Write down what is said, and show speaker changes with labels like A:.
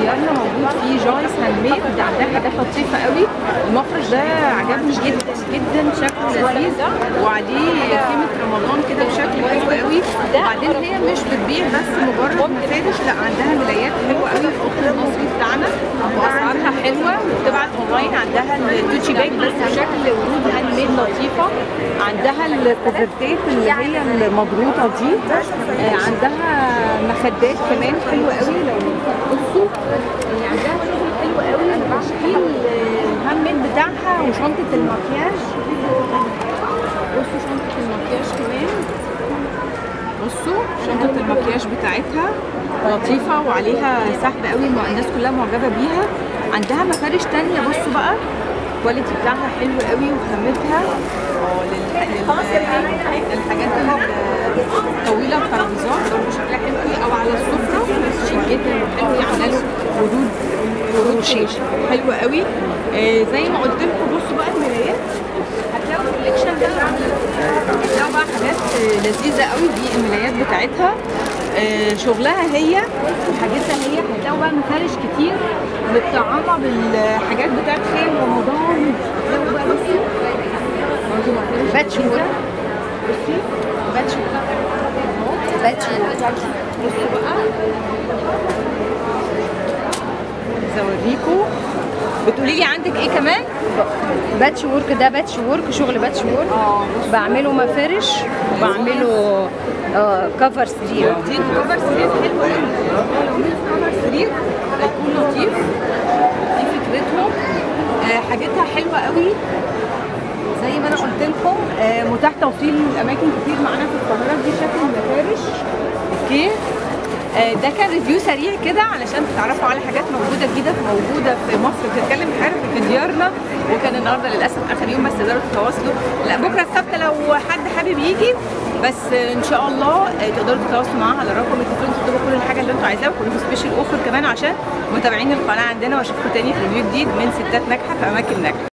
A: ديارنا موجود فيه جويس هاند ميد، عندها حاجات لطيفه قوي. المفرش ده عجبني جدا جدا، شكله لذيذ وعليه قيمه رمضان كده بشكل حلو قوي. وبعدين هي مش بتبيع بس مجرد مفارش، لا عندها ملايات حلوه قوي في القطن المصري بتاعنا واسعارها حلوه، وبتبعت اونلاين. عندها التوتشي باج بس بشكل ورود هاند ميد لطيفه، عندها الكوفرتات اللي هي المضغوطه دي، عندها مخدات كمان حلوه قوي. لو بصوا عندها شغل حلو قوي، تشكيل الهاند ميد بتاعها وشنطه المكياج. بصوا شنطه المكياج كمان، بصوا شنطه المكياج بتاعتها لطيفه وعليها سحب قوي، الناس كلها معجبه بيها. عندها مفارش تانية، بصوا بقى الكواليتي بتاعها حلو قوي وخامتها الحاجات الطويله، الترابيزات برضه شكلها حلو قوي، او على السفره شيك جدا وحلو، عامله له ورود شيش حلو قوي. زي ما قلت لكم بصوا بقى الملايات، هتلاقوا الكوليكشن ده هتلاقوا بقى حاجات لذيذه قوي. دي الملايات بتاعتها شغلها هي وحاجتها هي. هتلاقوا بقى مفارش كتير متطعمه بالحاجات بتاعت خير رمضان. هتلاقوا بقى بصوا باتش وورك، بصي باتش بصوا بقى اوريكم. بتقولي لي عندك ايه كمان؟
B: باتش وورك، ده باتش وورك، شغل باتش وورك. بعمله مفارش وبعمله كفر سرير.
A: دي كفر سرير حلو قوي، لو مش كفر سرير هيكون لطيف. دي فكرتهم، حاجتها حلوه قوي زي ما انا قلت لكم. متاح توصيل لاماكن كتير معانا في القاهره. دي شكل المفارش. اوكي، ده كان ريفيو سريع كده علشان تتعرفوا على حاجات موجوده جديده موجوده في مصر بتتكلم حرف في ديارنا. وكان النهارده للاسف اخر يوم، بس تقدروا تتواصلوا. لا بكره السبت لو حد حابب يجي، بس ان شاء الله تقدروا تتواصلوا معاها على الرقم التليفون، تكتبوا كل الحاجه اللي انتوا عايزاها، وكلكم سبيشال اوفر كمان عشان متابعين القناه عندنا. واشوفكم تاني في ريفيو جديد من ستات ناجحه في اماكن ناجحه.